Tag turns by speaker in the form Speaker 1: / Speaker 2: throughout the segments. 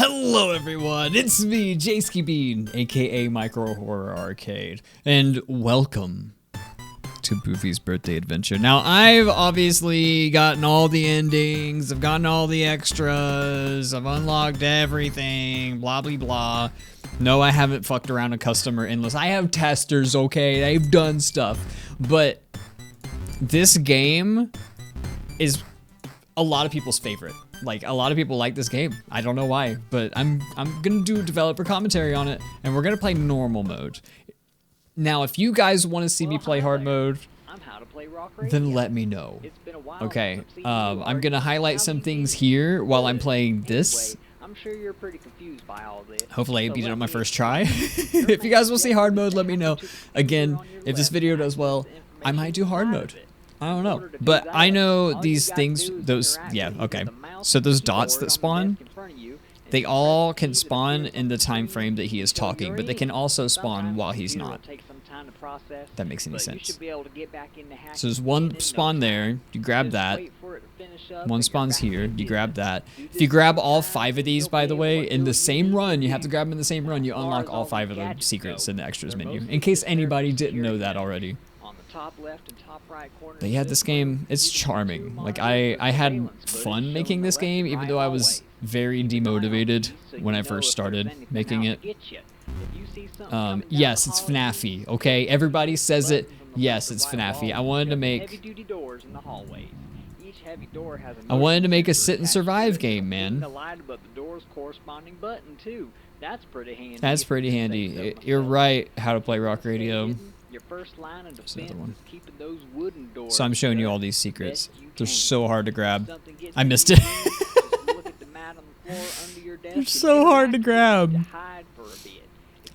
Speaker 1: Hello everyone, it's me, JayskiBean, aka Micro Horror Arcade, and welcome to Boofie's Birthday Adventure. Now, I've obviously gotten all the endings, I've gotten all the extras, I've unlocked everything, blah blah blah. No, I haven't fucked around a customer endless. I have testers, okay, they've done stuff, but this game is a lot of people's favorite. Like, a lot of people like this game. I don't know why, but I'm gonna do developer commentary on it, and we're gonna play normal mode. Now, if you guys want to see me play hard mode, then let me know. Okay, I'm gonna highlight some things here while I'm playing this.
Speaker 2: I'm sure you're pretty confused by all this.
Speaker 1: Hopefully I beat it on my first try. If you guys will see hard mode, let me know. Again, if this video does well, I might do hard mode. I don't know, but I know these things, yeah, okay. So those dots that spawn, they all can spawn in the time frame that he is talking, but they can also spawn while he's not. If that makes any sense. So there's one spawn there, you grab that. One spawns here, you grab that. If you grab all 5 of these, by the way, in the same run, you have to grab them in the same run, you unlock all 5 of the secrets in the extras menu, in case anybody didn't know that already. But yeah, this game, it's charming. Like, I had fun making this game, even though I was very demotivated when I first started making it. Yes, it's FNAF-y, okay? Everybody says it. Yes, it's FNAF-y. I wanted to make a sit and survive game, man. That's pretty handy. You're right, how to play rock radio.
Speaker 2: Your first line of defense is keeping those wooden doors.
Speaker 1: So I'm showing you all these secrets. They're so hard to grab. I missed it. They're so hard to grab.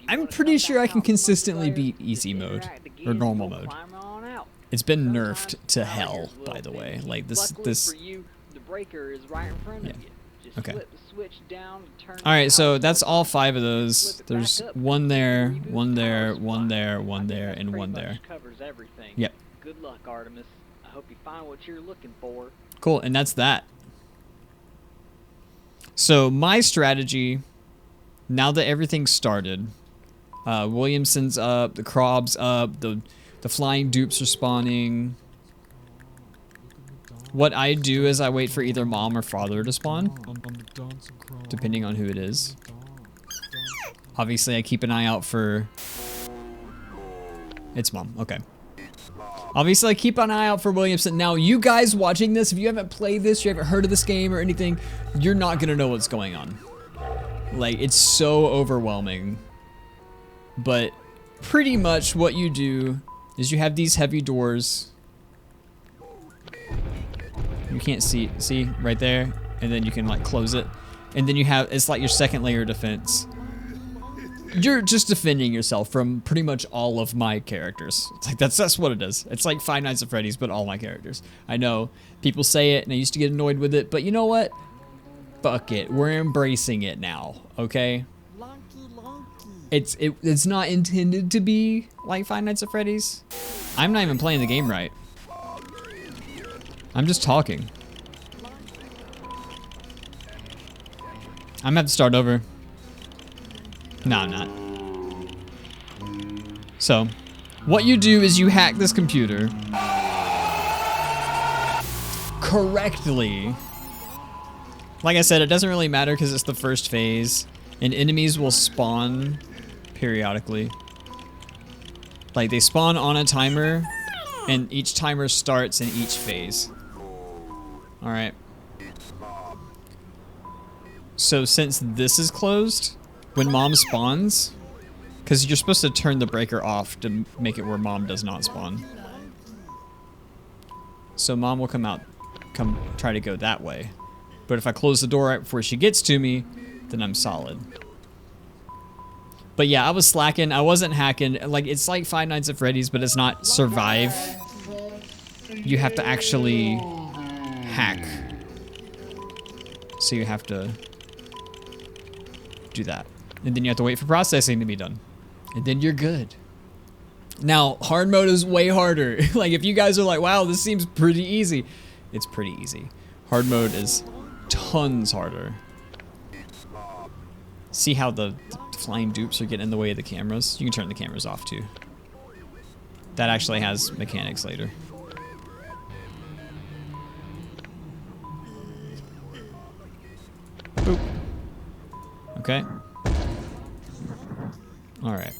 Speaker 1: I'm pretty sure I can consistently beat easy mode or normal mode. It's been nerfed to hell, by the way. Like this.
Speaker 2: The breaker is right in front of you.
Speaker 1: Okay. Alright, so that's all 5 of those. There's one there, one there, one there, one there, and one there. Yep.
Speaker 2: Good luck, Artemis. I hope you find what you're looking for.
Speaker 1: Cool, and that's that. So my strategy, now that everything's started, Williamson's up, the Crob's up, the flying dupes are spawning. What I do is I wait for either mom or father to spawn, depending on who it is. Obviously, I keep an eye out for... It's mom, okay. Obviously, I keep an eye out for Williamson. Now, you guys watching this, if you haven't played this, you haven't heard of this game or anything, you're not gonna know what's going on. Like, it's so overwhelming. But pretty much what you do is you have these heavy doors. You can't see right there, and then you can like close it, and then you have, it's like your second layer of defense. You're just defending yourself from pretty much all of my characters. It's like that's what it is. It's like Five Nights at Freddy's, but all my characters. I know people say it, and I used to get annoyed with it, but you know what? Fuck it, we're embracing it now. Okay. It's not intended to be like Five Nights at Freddy's. I'm not even playing the game right. I'm just talking. I'm gonna have to start over. No, I'm not. So, what you do is you hack this computer correctly. Like I said, it doesn't really matter because it's the first phase, and enemies will spawn periodically. Like, they spawn on a timer, and each timer starts in each phase. Alright. So since this is closed, when mom spawns, because you're supposed to turn the breaker off to make it where mom does not spawn. So mom will come try to go that way. But if I close the door right before she gets to me, then I'm solid. But yeah, I was slacking, I wasn't hacking. Like, it's like Five Nights at Freddy's, but it's not survive. You have to actually hack. So you have to do that. And then you have to wait for processing to be done. And then you're good. Now, hard mode is way harder. Like, if you guys are like, wow, this seems pretty easy. It's pretty easy. Hard mode is tons harder. See how the flying dupes are getting in the way of the cameras? You can turn the cameras off too. That actually has mechanics later. Boop. Okay. Alright.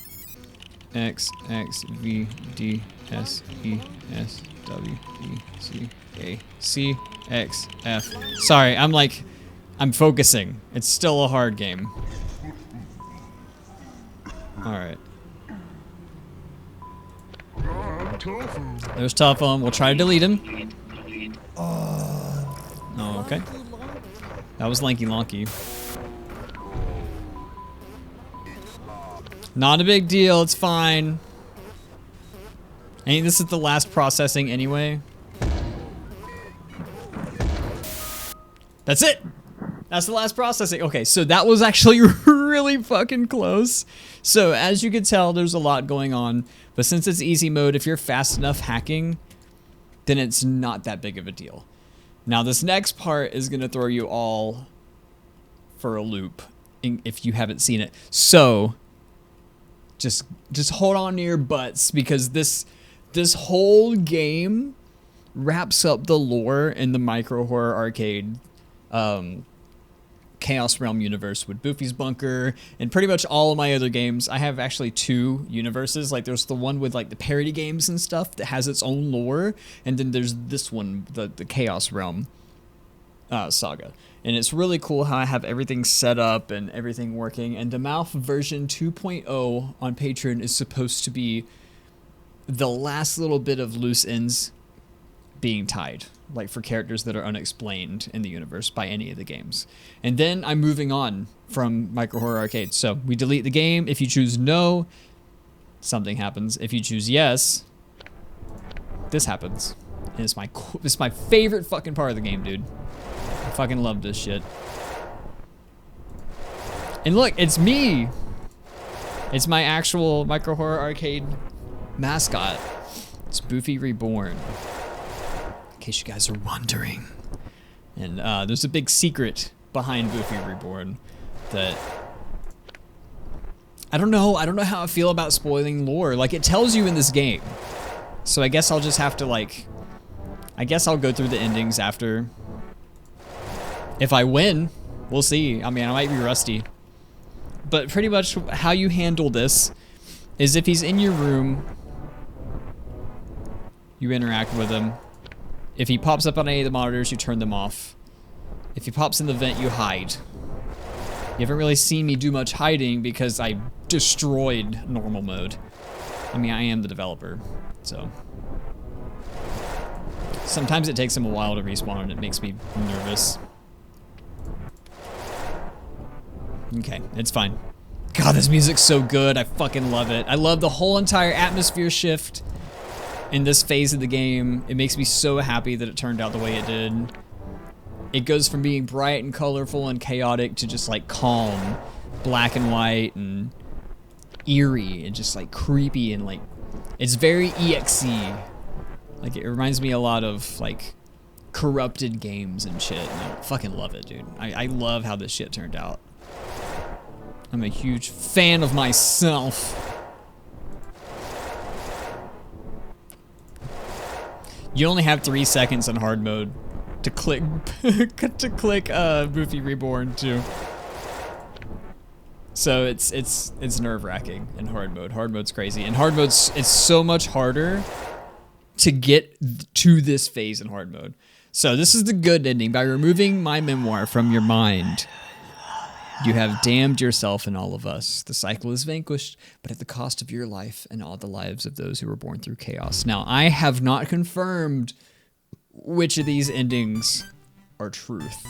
Speaker 1: X, X, V, D, S, E, S, W, E, C, A, C, X, F. Sorry, I'm focusing. It's still a hard game. Alright. There's Tuffum. We'll try to delete him. Oh, okay. That was Lanky Lonky. Not a big deal. It's fine. I mean, this is the last processing anyway. That's it. That's the last processing. Okay, so that was actually really fucking close. So as you can tell, there's a lot going on. But since it's easy mode, if you're fast enough hacking, then it's not that big of a deal. Now this next part is going to throw you all for a loop if you haven't seen it. So just hold on to your butts, because this whole game wraps up the lore in the Micro Horror Arcade Chaos Realm universe with Boofie's Bunker and pretty much all of my other games. I have actually 2 universes. Like there's the one with like the parody games and stuff that has its own lore, and then there's this one, the Chaos Realm saga. And it's really cool how I have everything set up and everything working. And the Mouth version 2.0 on Patreon is supposed to be the last little bit of loose ends being tied, like for characters that are unexplained in the universe by any of the games. And then I'm moving on from Micro Horror Arcade. So we delete the game. If you choose no, something happens. If you choose yes, this happens. And it's my favorite fucking part of the game, dude. I fucking love this shit. And look, it's me. It's my actual Micro Horror Arcade mascot. It's Boofie Reborn. In case you guys are wondering. And there's a big secret behind Boofie Reborn that I don't know how I feel about spoiling lore. Like, it tells you in this game. So I guess I'll just have to, like, I guess I'll go through the endings after. If I win, we'll see. I mean, I might be rusty. But pretty much how you handle this is if he's in your room, you interact with him. If he pops up on any of the monitors, you turn them off. If he pops in the vent, you hide. You haven't really seen me do much hiding because I destroyed normal mode. I mean, I am the developer, so. Sometimes it takes him a while to respawn and it makes me nervous. Okay, it's fine. God, this music's so good. I fucking love it. I love the whole entire atmosphere shift in this phase of the game. It makes me so happy that it turned out the way it did. It goes from being bright and colorful and chaotic to just like calm, black and white and eerie and just like creepy and like, it's very EXE. Like, it reminds me a lot of like corrupted games and shit. And I fucking love it, dude. I love how this shit turned out. I'm a huge fan of myself. You only have 3 seconds in hard mode to click Boofie Reborn too. So it's nerve-wracking in hard mode. Hard mode's crazy. In hard mode, it's so much harder to get to this phase in hard mode. So this is the good ending. By removing my memoir from your mind, you have damned yourself and all of us. The cycle is vanquished, but at the cost of your life and all the lives of those who were born through chaos. Now, I have not confirmed which of these endings are truth.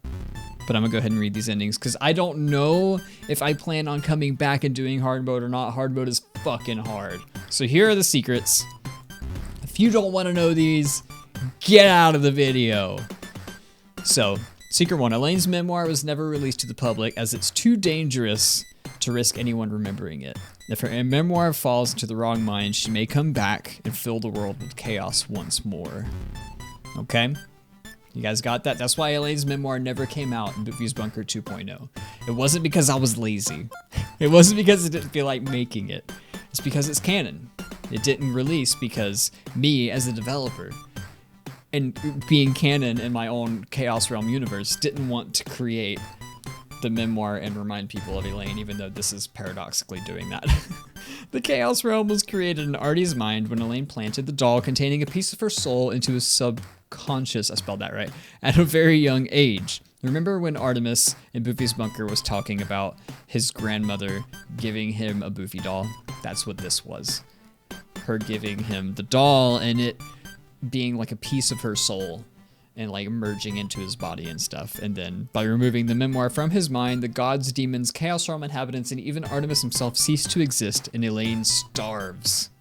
Speaker 1: But I'm gonna go ahead and read these endings because I don't know if I plan on coming back and doing hard mode or not. Hard mode is fucking hard. So here are the secrets. If you don't want to know these, get out of the video. So, Secret 1, Elaine's memoir was never released to the public as it's too dangerous to risk anyone remembering it. If her memoir falls into the wrong mind, she may come back and fill the world with chaos once more. Okay? You guys got that? That's why Elaine's memoir never came out in Boofie's Bunker 2.0. It wasn't because I was lazy. It wasn't because I didn't feel like making it. It's because it's canon. It didn't release because me, as a developer, and being canon in my own Chaos Realm universe, didn't want to create the memoir and remind people of Elaine, even though this is paradoxically doing that. The Chaos Realm was created in Artie's mind when Elaine planted the doll containing a piece of her soul into his subconscious, I spelled that right, at a very young age. Remember when Artemis in Boofie's bunker was talking about his grandmother giving him a Boofie doll? That's what this was. Her giving him the doll and it being like a piece of her soul and like merging into his body and stuff. And then by removing the memoir from his mind, the gods, demons, Chaos Realm inhabitants, and even Artemis himself cease to exist, and Elaine starves.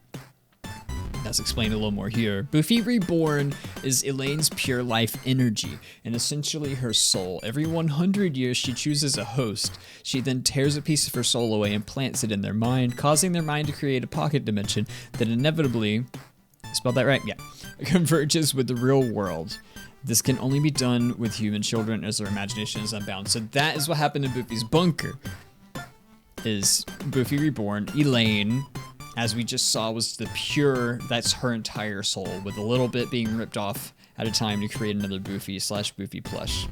Speaker 1: That's explained a little more here. Boofie Reborn is Elaine's pure life energy and essentially her soul. Every 100 years she chooses a host. She then tears a piece of her soul away and plants it in their mind, causing their mind to create a pocket dimension that inevitably, spelled that right? Yeah, converges with the real world. This can only be done with human children as their imagination is unbound. So that is what happened in Boofie's bunker. Is Boofie Reborn, Elaine, as we just saw, was the pure, that's her entire soul, with a little bit being ripped off at a time to create another Boofie/Boofie plush.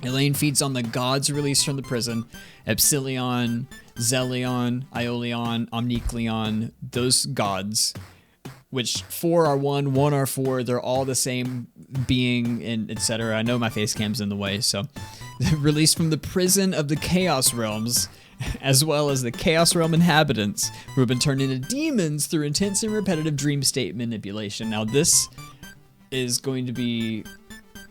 Speaker 1: Elaine feeds on the gods released from the prison, Epsilon, Zelion, Iolion, Omnicleon, those gods, which 4 are 1, 1 are 4, they're all the same being, and etc. I know my face cam's in the way, so. Released from the prison of the Chaos Realms, as well as the Chaos Realm inhabitants, who have been turned into demons through intense and repetitive dream state manipulation. Now this is going to be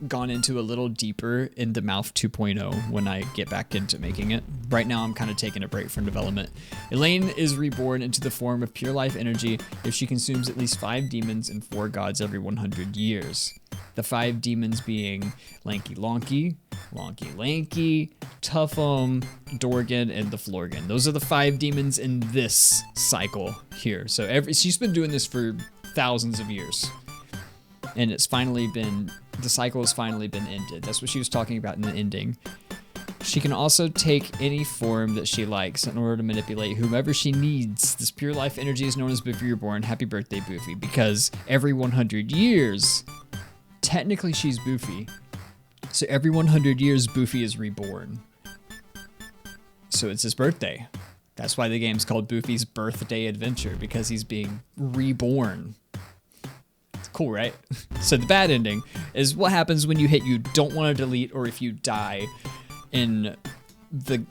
Speaker 1: gone into a little deeper in the Mouth 2.0 when I get back into making it. Right now I'm kind of taking a break from development. Elaine is reborn into the form of pure life energy if she consumes at least 5 demons and 4 gods every 100 years. The 5 demons being Lanky Lonky, Lanky, Tuffum, Dorgan, and the Florgin. Those are the 5 demons in this cycle here. So she's been doing this for thousands of years. And it's finally been, the cycle has finally been ended. That's what she was talking about in the ending. She can also take any form that she likes in order to manipulate whomever she needs. This pure life energy is known as Boofie Reborn. Happy birthday, Boofie. Because every 100 years, technically she's Boofie. So every 100 years, Boofie is reborn. So it's his birthday. That's why the game's called Boofie's Birthday Adventure, because he's being reborn. Cool, right? So the bad ending is what happens when you don't want to delete, or if you die in the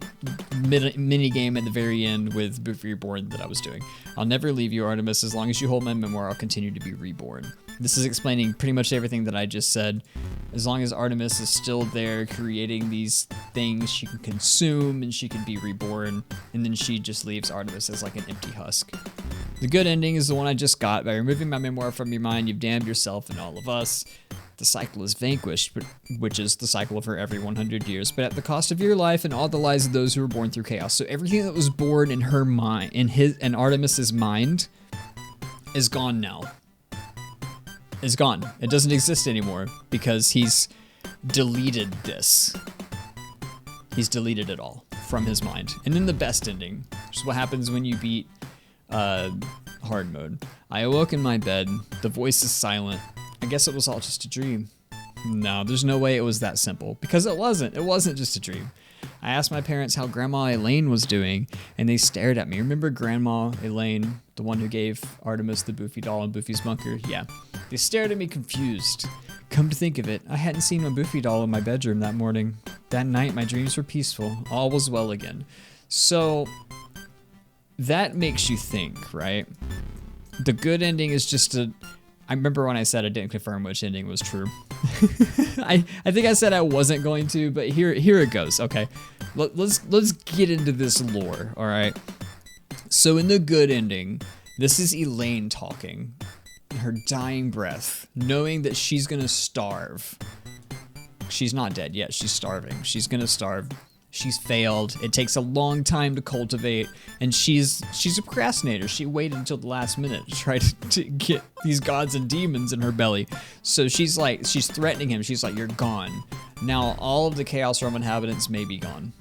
Speaker 1: mini game at the very end with Boofie Reborn that I was doing. I'll never leave you, Artemis. As long as you hold my memoir, I'll continue to be reborn. This is explaining pretty much everything that I just said. As long as Artemis is still there creating these things she can consume and she can be reborn, and then she just leaves Artemis as like an empty husk. The good ending is the one I just got. By removing my memoir from your mind, you've damned yourself and all of us. The cycle is vanquished, which is the cycle of her every 100 years, but at the cost of your life and all the lives of those who were born through chaos. So everything that was born in her mind, in Artemis's mind, is gone now. Is gone. It doesn't exist anymore because he's deleted this. He's deleted it all from his mind. And then the best ending, which is what happens when you beat hard mode. I awoke in my bed. The voice is silent. I guess it was all just a dream. No, there's no way it was that simple, because it wasn't. It wasn't just a dream. I asked my parents how Grandma Elaine was doing, and they stared at me. Remember Grandma Elaine, the one who gave Artemis the Boofie doll in Boofie's bunker? Yeah. They stared at me confused. Come to think of it, I hadn't seen my Boofie doll in my bedroom that morning. That night, my dreams were peaceful. All was well again. So, that makes you think, right? The good ending is just a... I remember when I said I didn't confirm which ending was true. I think I said I wasn't going to, but here it goes. Okay, let's get into this lore. All right. So in the good ending, this is Elaine talking, her dying breath, knowing that she's gonna starve. She's not dead yet. She's starving. She's gonna starve. She's failed. It takes a long time to cultivate, and she's a procrastinator. She waited until the last minute to try to get these gods and demons in her belly. So she's threatening him. She's like, you're gone. Now all of the Chaos Realm inhabitants may be gone.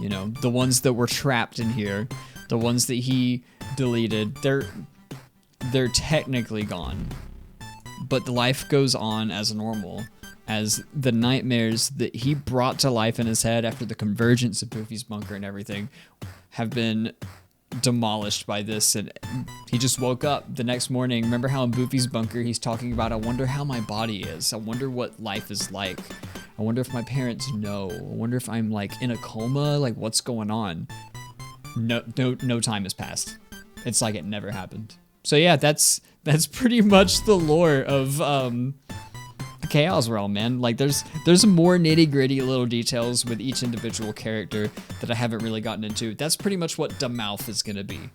Speaker 1: You know, the ones that were trapped in here, the ones that he deleted, they're technically gone. But the life goes on as normal, as the nightmares that he brought to life in his head after the convergence of Boofie's bunker and everything have been demolished by this. And he just woke up the next morning. Remember how in Boofie's bunker he's talking about, I wonder how my body is. I wonder what life is like. I wonder if my parents know. I wonder if I'm like in a coma, like what's going on. No time has passed. It's like it never happened. So yeah, that's pretty much the lore of the Chaos Realm, man. Like there's more nitty-gritty little details with each individual character that I haven't really gotten into. That's pretty much what the mouth is gonna be.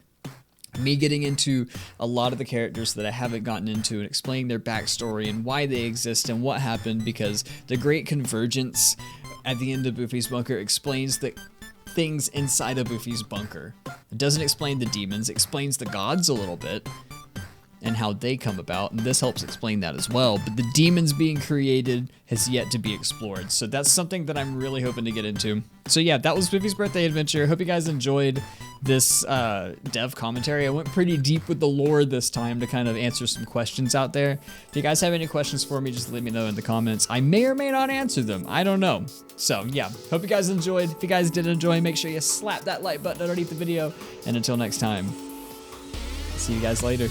Speaker 1: Me getting into a lot of the characters that I haven't gotten into and explaining their backstory and why they exist and what happened, because the Great Convergence at the end of Boofie's bunker explains the things inside of Boofie's bunker. It doesn't explain the demons, it explains the gods a little bit and how they come about, and this helps explain that as well. But the demons being created has yet to be explored, so that's something that I'm really hoping to get into. So yeah, that was Boofie's birthday adventure. Hope you guys enjoyed this dev commentary. I went pretty deep with the lore this time to kind of answer some questions out there. If you guys have any questions for me, just let me know in the comments. I may or may not answer them. I don't know. So yeah, hope you guys enjoyed. If you guys did enjoy, make sure you slap that like button underneath the video. And until next time, see you guys later.